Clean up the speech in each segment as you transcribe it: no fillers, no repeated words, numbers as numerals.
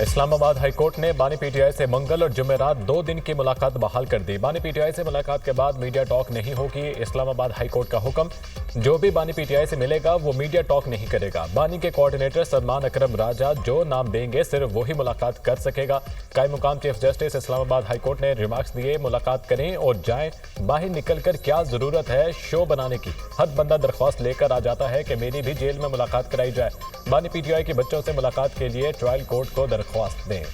Islamabad high court ने बानी PTI से मंगल और जुमेरात 2 दिन की मुलाकात बहाल कर दी। बानी पीटीआई से मुलाकात के बाद मीडिया टॉक नहीं होगी। इस्लामाबाद हाईकोर्ट का हुक्म, जो भी बानी पीटीआई से मिलेगा वो मीडिया टॉक नहीं करेगा। बानी के कोऑर्डिनेटर सलमान अकरम राजा जो नाम देंगे सिर्फ वही मुलाकात कर सकेगा। कायम मुकाम चीफ जस्टिस इस्लामाबाद हाईकोर्ट ने रिमार्क्स दिए, मुलाकात करें और जाएं, बाहर निकलकर क्या जरूरत है शो बनाने की। हर बंदा दरख्वास्त लेकर आ जाता है कि मेरी भी जेल में मुलाकात कराई जाए। बानी पीटीआई के बच्चों से मुलाकात के लिए ट्रायल कोर्ट को दरख्वास्त दें।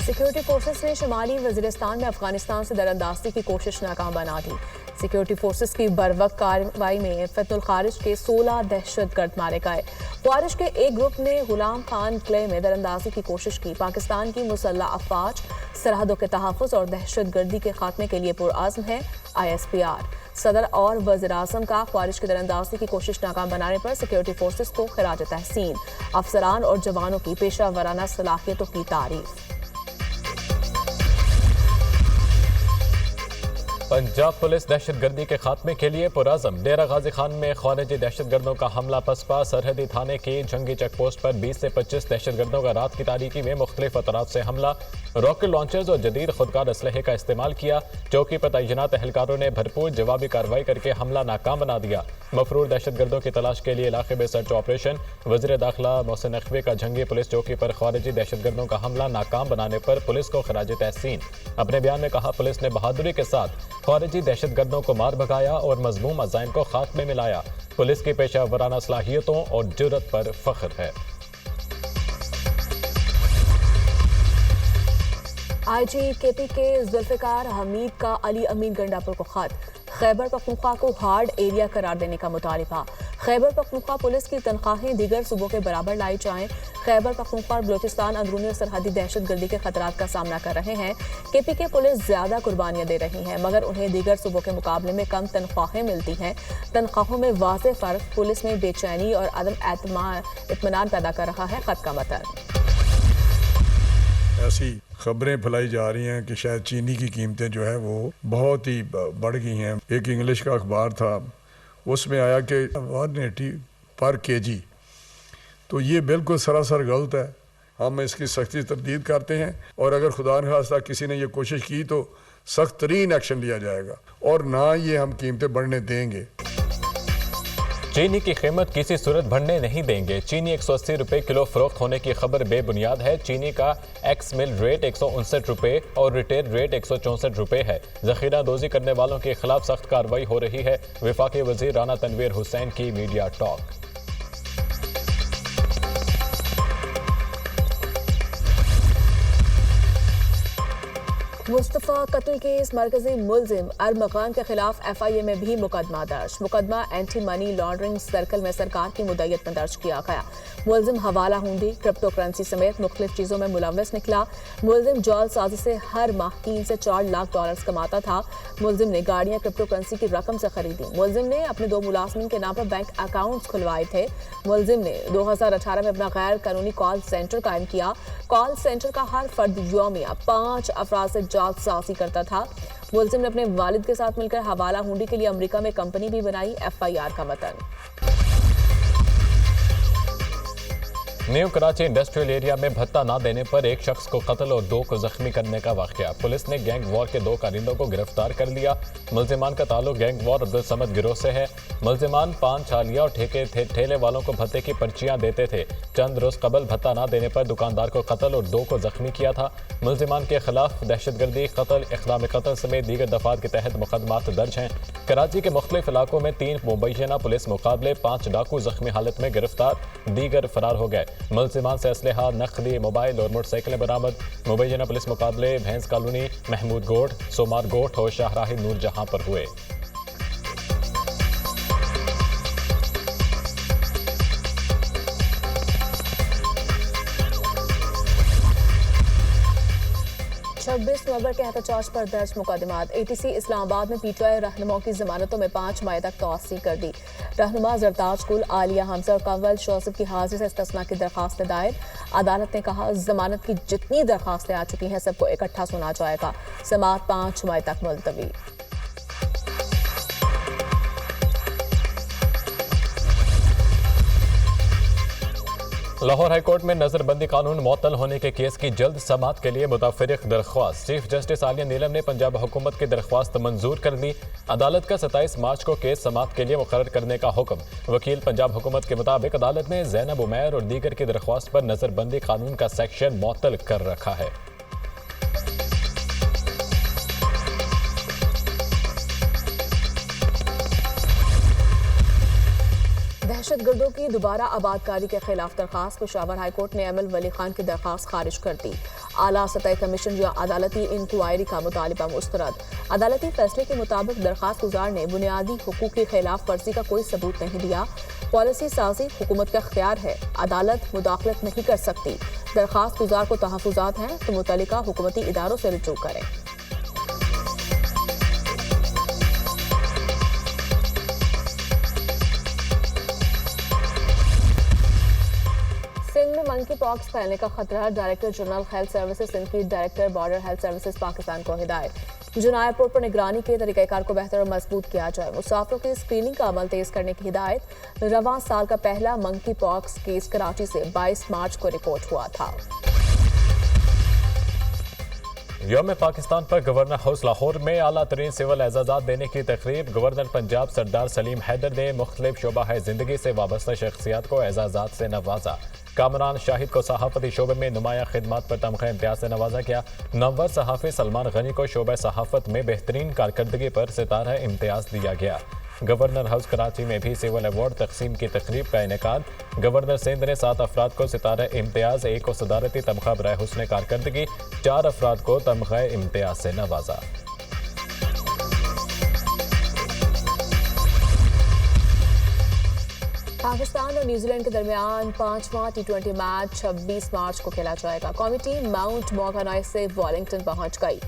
सिक्योरिटी फोर्सेस ने शुमाली वजीरिस्तान में अफगानिस्तान से दरअंदाजी की कोशिश नाकाम बना दी। सिक्योरिटी फोर्सेस की बरवक्त कार्रवाई में फतुल खारिज के 16 दहशतगर्द मारे गए। खारिज के एक ग्रुप ने गुलाम खान किले में दरअंदाजी की कोशिश की। पाकिस्तान की मुसल्लह अफवाज सरहदों के तहफ़्फ़ुज़ और दहशतगर्दी के खात्मे के लिए पुरआज़्म है। ISPR सदर और वज़ीर-ए-आज़म का खारिज की दरअंदाजी की कोशिश नाकाम बनाने पर सिक्योरिटी फोर्सेस को खिराज तहसीन। अफसरान और जवानों की पेशा वराना सलाहियतों की तारीफ। पंजाब पुलिस दहशतगर्दी के खात्मे के लिए पुरआज़म। डेरा गाजी खान में खारिजी दहशतगर्दों का हमला पसपा। सरहदी थाने की जंगी चेक पोस्ट पर 20 से 25 दहशतगर्दों का रात की तारीकी में मुख्तलिफ अतराफ से हमला। रॉकेट लॉन्चर्स और जदीद खुदकार असलहे का इस्तेमाल किया। चौकी पर तैनात एहलकारों ने भरपूर जवाबी कार्रवाई करके हमला नाकाम बना दिया। मफरूर दहशतगर्दों की तलाश के लिए इलाके में सर्च ऑपरेशन। वज़ीर दाखिला मोहसिन नकवी का जंगी पुलिस चौकी पर खारिजी दहशतगर्दों का हमला नाकाम बनाने पर पुलिस को खराज तहसीन। अपने बयान में कहा, पुलिस ने बहादुरी के साथ खारिजी दहशतगर्दों को मार भगाया और मजमूम अज़ाइम को खात्मे में लाया। पुलिस की पेशा वराना सलाहियतों और जुर्रत पर फख्र है। IG KP के जुल्फ़िकार हमीद का अली अमीन गंडापुर को खत। खैबर पख्तूनख्वा को हार्ड एरिया करार देने का मुतालिबा। खैबर पख्तूनख्वा पुलिस की तनख्वाहें दीगर सूबों के बराबर लाई जाएं। खैबर पख्तूनख्वा और बलूचिस्तान अंदरूनी और सरहदी दहशतगर्दी के खतरात का सामना कर रहे हैं। KP के पुलिस ज्यादा कुर्बानियां दे रही है मगर उन्हें दीगर सूबों के मुकाबले में कम तनख्वाहें मिलती हैं। तनख्वाहों में वाज़ेह फर्क पुलिस में बेचैनी और अदम इत्मीनान पैदा कर रहा है। खत का मतन। ऐसी खबरें फैलाई जा रही हैं कि शायद चीनी की कीमतें जो है वो बहुत ही बढ़ गई हैं। एक इंग्लिश का अखबार था, उसमें आया कि 180 पर केजी। तो ये बिल्कुल सरासर गलत है। हम इसकी सख्ती तरदीद करते हैं और अगर खुदा न खास्ता किसी ने ये कोशिश की तो सख्त तरीन एक्शन लिया जाएगा और ना ये हम कीमतें बढ़ने देंगे। चीनी की कीमत किसी सूरत बढ़ने नहीं देंगे। चीनी 180 रुपए किलो फरोख्त होने की खबर बेबुनियाद है। चीनी का एक्स मिल रेट 159 रुपए और रिटेल रेट 164 रुपए है। जखीरा दोजी करने वालों के खिलाफ सख्त कार्रवाई हो रही है। वफाकी वजीर राना तनवीर हुसैन की मीडिया टॉक। मुस्तफ़ा कत्ल केस मरकजी मुलजिम अरमगान के खिलाफ FIA में भी मुकदमा दर्ज। मुकदमा एंटी मनी लॉन्ड्रिंग सर्कल में सरकार की मुद्दत में दर्ज किया गया। मुलजिम हवाला हुंडी, क्रिप्टो करेंसी समेत मुख्तलिफ चीज़ों में मुलव्वस निकला। मुलजिम जाल साजी से हर माह 3 से 4 लाख डॉलर कमाता था। मुलजिम ने गाड़ियाँ क्रिप्टो करेंसी की रकम से खरीदी। मुलजिम ने अपने 2 मुलाजमिन के नाम पर बैंक अकाउंट्स खुलवाए थे। मुलजिम ने 2018 में अपना गैर कानूनी कॉल सेंटर कायम किया। कॉल सेंटर का हर फर्द यौमिया 5 अफराद से जालसाजी करता था। मुलजिम ने अपने वालिद के साथ मिलकर हवाला हुंडी के लिए अमेरिका में कंपनी भी बनाई। FIR का मतन। न्यू कराची इंडस्ट्रियल एरिया में भत्ता ना देने पर एक शख्स को कत्ल और 2 को जख्मी करने का वाकया। पुलिस ने गैंग वॉर के 2 कारिंदों को गिरफ्तार कर लिया। मुलजिमान का ताल्लुक गैंग वॉर अब्दुल समद गिरोह से है। मुलजिमान पान छालिया और ठेले वालों को भत्ते की पर्चियां देते थे। चंद रोज कबल भत्ता ना देने पर दुकानदार को कत्ल और 2 को जख्मी किया था। मुलजिमान के खिलाफ दहशतगर्दी, कत्ल, इक़दाम कत्ल समेत दीगर दफात के तहत मुकदमात दर्ज हैं। कराची के मुख्तलिफ इलाकों में 3 मुबैना पुलिस मुकाबले 5 डाकू जख्मी हालत में गिरफ्तार, दीगर फरार हो गए। मुलजिमान से असलहा, नकदी, मोबाइल और मोटरसाइकिलें बरामद। मुबैना पुलिस मुकाबले भैंस कॉलोनी, महमूद गोठ, सोमार गोठ और शाहराही नूरजहां पर हुए। नवंबर के एहतजाज पर दर्ज मुकदमात। ATC इस्लामाबाद में PTI रहनुमाओं की जमानतों में 5 मई तक तौसी कर दी। रहनुमा जरताज कुल, आलिया हमजा और कंवल शौसफ की हाजिर से इस्तिस्ना की दरखास्तें दायर। अदालत ने कहा, जमानत की जितनी दरखास्तें आ चुकी हैं सबको इकट्ठा सुना जाएगा। समाअत 5 मई तक मुलतवी। लाहौर हाईकोर्ट में नजरबंदी कानून मुअत्तल होने के केस की जल्द समाअत के लिए मुतफरिक दरख्वास्त। चीफ जस्टिस आलिया नीलम ने पंजाब हुकूमत की दरख्वास्त मंजूर कर दी। अदालत का 27 मार्च को केस समाअत के लिए मुकर्रर करने का हुक्म। वकील पंजाब हुकूमत के मुताबिक अदालत ने जैनब उमैर और दीगर की दरख्वास्त पर नजरबंदी कानून का सेक्शन मुअत्तल कर रखा है। दहशतगर्दों की दोबारा आबादकारी के खिलाफ दरखास्त। पेशावर हाईकोर्ट ने एमएल वली खान की दरखास्त खारिज कर दी। आला सतह कमीशन या अदालती इंक्वायरी का मुतालबा मुस्तरद। अदालती फैसले के मुताबिक दरखास्त गुजार ने बुनियादी हुकूक की खिलाफ वर्जी का कोई सबूत नहीं दिया। पॉलिसी साजी हुकूमत का इख्तियार है, अदालत मुदाखलत नहीं कर सकती। दरखास्त गुजार को तहफुजात हैं तो मुतल्लिका हुकूमती इदारों से रुजू करें। सिंध में मंकी पॉक्स फैलने का खतरा। Director general health services Sindh की director border health services Pakistan को हिदायत। जुना एयरपोर्ट पर निगरानी के तरीक़ाकार को बेहतर और मजबूत किया जाए। मुसाफिरों की स्क्रीनिंग का अमल तेज करने की हिदायत। रवां साल का पहला मंकी पॉक्स केस कराची से 22 मार्च को रिपोर्ट हुआ था। यौम पाकिस्तान पर गवर्नर हाउस लाहौर में आला तरीन सिविल एजाज़ात देने की तकरीब। गवर्नर पंजाब सरदार सलीम हैदर ने मुख्तलिफ शोबा जिंदगी से वाबस्ता शख्सियात को एजाज़ात से नवाजा। कामरान शाहिद को सहाफती शोबे में नुमाया खिदमात पर तमग़ा इम्तियाज से नवाजा गया। नंबर सहाफ़ी सलमान गनी को शोबा सहाफत में बेहतरीन कारकर्दगी पर सितारा इम्तियाज दिया गया। गवर्नर हाउस कराची में भी सिविल अवार्ड तकसीम की तकरीब का इनेकाद। गवर्नर सिंध ने 7 अफराद को सितारा इम्तियाज, 1 को सदारती तमग़ा बराए हुस्न कारकर्दगी, 4 अफराद को तमग़ा इम्तियाज से नवाजा। पाकिस्तान और न्यूजीलैंड के दरमियान 5वां T20 मैच 26 मार्च को खेला जाएगा। कौमी टीम माउंट मॉर्गन से वॉलिंगटन पहुंच गई।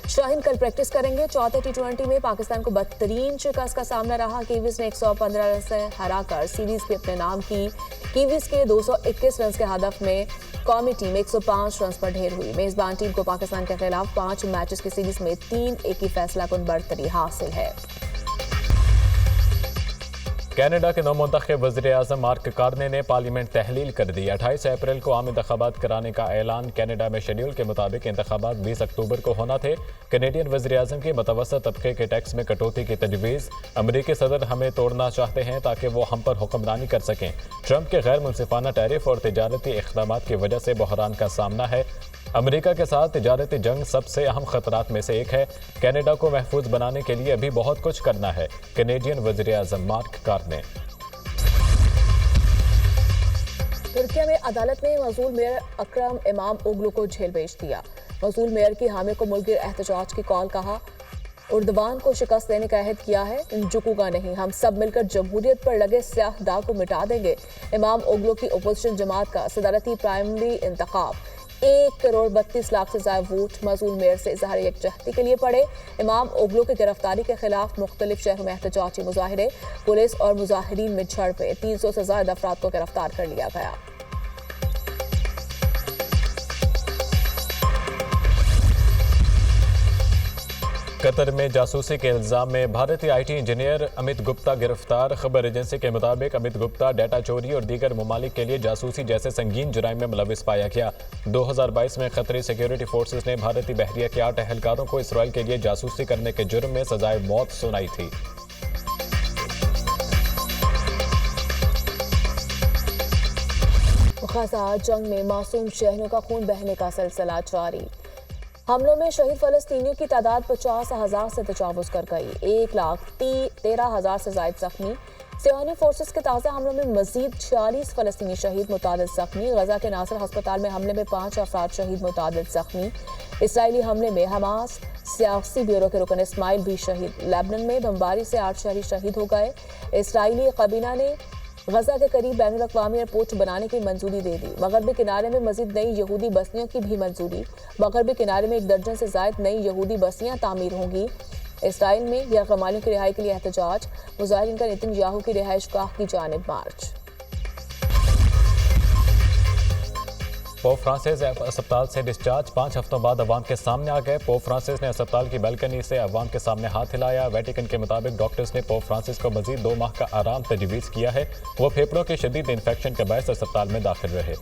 शाहीन कल प्रैक्टिस करेंगे। चौथे T20 में पाकिस्तान को बदतरीन शिकस्त का सामना रहा। कीवीज ने 115 रन से हराकर सीरीज भी अपने नाम की। कीवीज के 221 रन के हदफ में कौमी टीम 105 रन पर ढेर हुई। मेजबान टीम को पाकिस्तान के खिलाफ 5 मैचेस की सीरीज में 3-1 की फैसलाकुन बढ़तरी हासिल है। कनाडा के नौमुंतखब वज़ीर-ए-आज़म मार्क कार्ने ने पार्लियामेंट तहलील कर दी। 28 अप्रैल को आम इंतखाबात कराने का ऐलान। कनाडा में शेड्यूल के मुताबिक इंतखाबात 20 अक्टूबर को होना थे। कैनेडियन वज़ीर-ए-आज़म की मुतवस्सित तबके के टैक्स में कटौती की तजवीज़। अमरीकी सदर हमें तोड़ना चाहते हैं ताकि वो हम पर हुक्मरानी कर सकें। ट्रंप के गैर मुनसिफाना टैरिफ और तिजारती इक़दामात की वजह से बहरान का सामना है। अमेरिका के साथ तिजारती जंग सबसे अहम खतरात में से एक है। कनाडा को महफूज बनाने के लिए अभी बहुत कुछ करना है। कैनेडियन वज़ीर-ए-आज़म मार्क कार्ने। तुर्किया में अदालत ने मसूल मेयर अकरम इमाम ओगलू को जेल भेज दिया। मसूल मेयर की हामी को मुल्की एहतजाज की कॉल। कहा, उर्दवान को शिकस्त देने का अहद किया है, झुकूंगा नहीं। हम सब मिलकर जमहूरियत पर लगे स्याह दाग को मिटा देंगे। इमाम ओगलू की अपोजिशन जमात का सदारती प्राइमरी इंतखाब 1,32,00,000 से ज्यादा वोट मसूल मेयर से इजहार यकजहती के लिए पड़े। इमाम ओगलू की गिरफ्तारी के खिलाफ मुख्तलिफ शहरों में एहतजाजी मुजाहिरे। पुलिस और मुजाहिरीन में झड़पें। 300 से ज्यादा अफराद को गिरफ्तार कर लिया गया। कतर में जासूसी के इल्जाम में भारतीय IT इंजीनियर अमित गुप्ता गिरफ्तार। खबर एजेंसी के मुताबिक अमित गुप्ता डाटा चोरी और दीगर ममालिक के लिए जासूसी जैसे संगीन जुराइम में मुलविस पाया गया। 2022 में कतरी सिक्योरिटी फोर्सेस ने भारतीय बहरिया के 8 एहलकारों को इसराइल के लिए जासूसी करने के जुर्म में सजाए मौत सुनाई थी। गजा जंग में मासूम शहरों का खून बहने का सिलसिला जारी। हमलों में शहीद फलस्तीनियों की तादाद 50,000 से तजावुज कर गई। 1,13,000 से ज्यादा जख्मी। सियानी फोर्सेस के ताज़ा हमलों में मजीद 46 फलस्तीनी शहीद, मुतादिद जख्मी। गजा के नासिर अस्पताल में हमले में 5 अफराद शहीद, मुतादिद जख्मी। इसराइली हमले में हमास सियासी ब्यूरो के रुकन इस्माइल भी शहीद। लेबनान में बमबारी से 8 शहरी शहीद हो गए। इसराइली काबीना ने गजा के करीब बैनुल अक़वामी एयरपोर्ट बनाने की मंजूरी दे दी। मगरबी किनारे में मजीद नई यहूदी बस्तियों की भी मंजूरी। मगरबी किनारे में 1 दर्जन से ज्यादा नई यहूदी बस्तियां तामीर होंगी। इसराइल में गैरकमालियों की रिहाई के लिए एहतजाज। मुजाहिरीन का नेतन्याहू की रिहाइश गाह की जानिब मार्च। पोप फ्रांसिस अस्पताल से डिस्चार्ज 5 हफ्तों बाद अवाम के सामने आ गए। पोप फ्रांसिस ने अस्पताल की बालकनी से अवाम के सामने हाथ हिलाया। वेटिकन के मुताबिक डॉक्टर्स ने पोप फ्रांसिस को मजीद 2 माह का आराम तजवीज़ किया है। वो फेफड़ों के शदीद इन्फेक्शन के बायस अस्पताल में दाखिल रहे।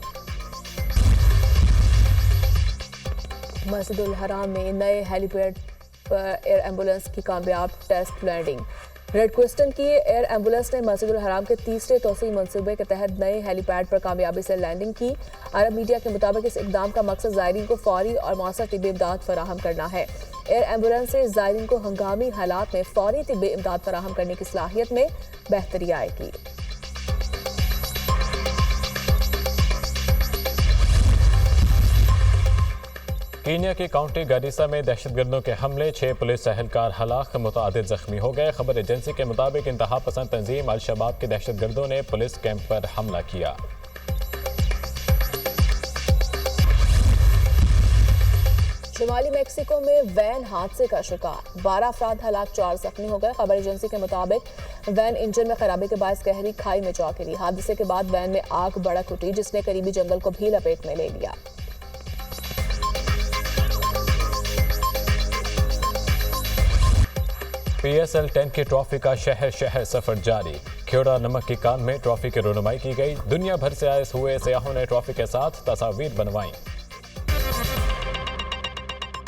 मस्जिदुल हराम में नए हेलीपैड पर एयर एम्बुलेंस की कामयाब टेस्ट लैंडिंग। रेड क्रिस्टन की एयर एम्बुलेंस ने मस्जिदुल हराम के तीसरे तोसी मंसूबे के तहत नए हेलीपैड पर कामयाबी से लैंडिंग की। अरब मीडिया के मुताबिक इस इकदाम का मकसद ज़ायरीन को फौरी और मौसर तिब्बी इमदाद फराहम करना है। एयर एम्बुलेंस से ज़ायरीन को हंगामी हालात में फौरी तिब्बी इमदाद फराहम करने की सलाहियत में बेहतरी आएगी। कीनिया की काउंटी गारिसा में दहशतगर्दों के हमले, 6 पुलिस एहलकार हलाक, मुतअद्दिद जख्मी हो गए। खबर एजेंसी के मुताबिक इंतहा पसंद तंजीम अल शबाब के दहशतगर्दों ने पुलिस कैंप पर हमला किया। शुमाली मेक्सिको में वैन हादसे का शिकार, 12 अफराद हलाक, 4 जख्मी हो गए। खबर एजेंसी के मुताबिक वैन इंजन में खराबी के बायस गहरी खाई में जा गिरी। हादसे के बाद वैन में आग भड़क उठी जिसने करीबी जंगल को भी लपेट में ले लिया। PSL 10 की ट्रॉफी का शहर शहर सफर जारी। खेड़ा नमक की कान में ट्रॉफी की रुनुमाई की गई। दुनिया भर से आए हुए सयाहों ने ट्रॉफी के साथ तस्वीर बनवाई।